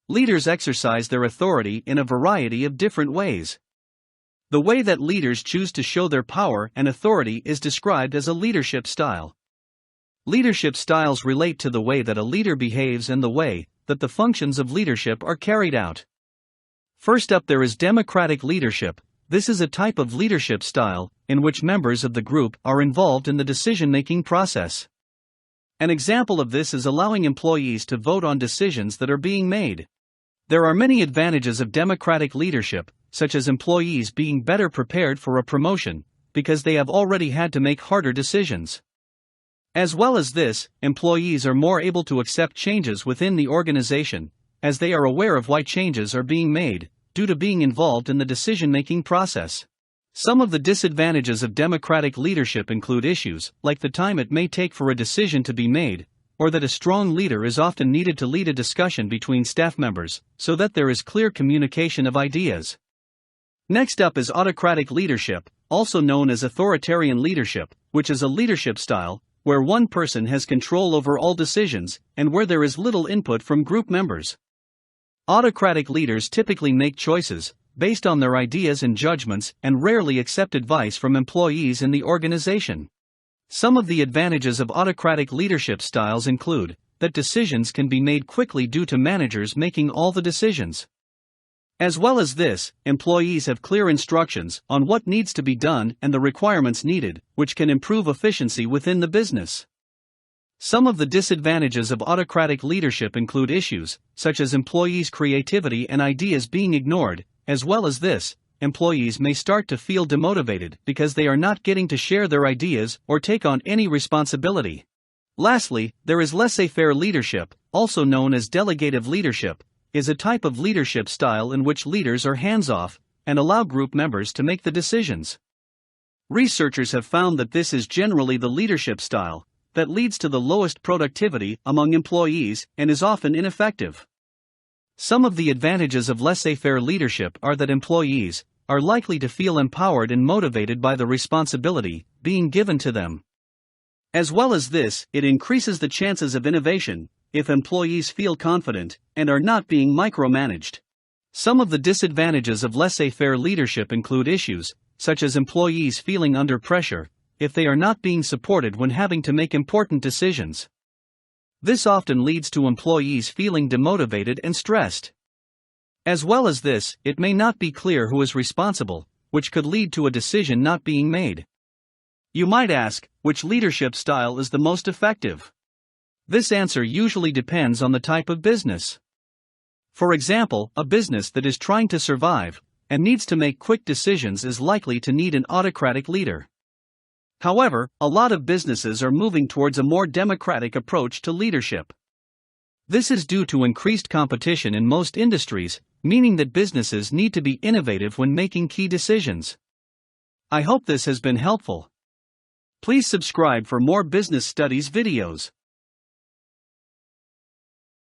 Leaders exercise their authority in a variety of different ways. The way that leaders choose to show their power and authority is described as a leadership style. Leadership styles relate to the way that a leader behaves and the way that the functions of leadership are carried out. First up, there is democratic leadership. This is a type of leadership style in which members of the group are involved in the decision-making process. An example of this is allowing employees to vote on decisions that are being made. There are many advantages of democratic leadership, such as employees being better prepared for a promotion, because they have already had to make harder decisions. As well as this, employees are more able to accept changes within the organization, as they are aware of why changes are being made, due to being involved in the decision-making process. Some of the disadvantages of democratic leadership include issues like the time it may take for a decision to be made, or that a strong leader is often needed to lead a discussion between staff members, so that there is clear communication of ideas. Next up is autocratic leadership, also known as authoritarian leadership, which is a leadership style where one person has control over all decisions and where there is little input from group members. Autocratic leaders typically make choices based on their ideas and judgments and rarely accept advice from employees in the organization. Some of the advantages of autocratic leadership styles include that decisions can be made quickly due to managers making all the decisions. As well as this, employees have clear instructions on what needs to be done and the requirements needed, which can improve efficiency within the business. Some of the disadvantages of autocratic leadership include issues such as employees' creativity and ideas being ignored. As well as this, employees may start to feel demotivated because they are not getting to share their ideas or take on any responsibility. Lastly, there is laissez-faire leadership, also known as delegative leadership, is a type of leadership style in which leaders are hands-off and allow group members to make the decisions. Researchers have found that this is generally the leadership style that leads to the lowest productivity among employees and is often ineffective. Some of the advantages of laissez-faire leadership are that employees are likely to feel empowered and motivated by the responsibility being given to them. As well as this, it increases the chances of innovation if employees feel confident and are not being micromanaged. Some of the disadvantages of laissez-faire leadership include issues such as employees feeling under pressure if they are not being supported when having to make important decisions. This often leads to employees feeling demotivated and stressed. As well as this, it may not be clear who is responsible, which could lead to a decision not being made. You might ask, which leadership style is the most effective? This answer usually depends on the type of business. For example, a business that is trying to survive and needs to make quick decisions is likely to need an autocratic leader. However, a lot of businesses are moving towards a more democratic approach to leadership. This is due to increased competition in most industries, meaning that businesses need to be innovative when making key decisions. I hope this has been helpful. Please subscribe for more business studies videos.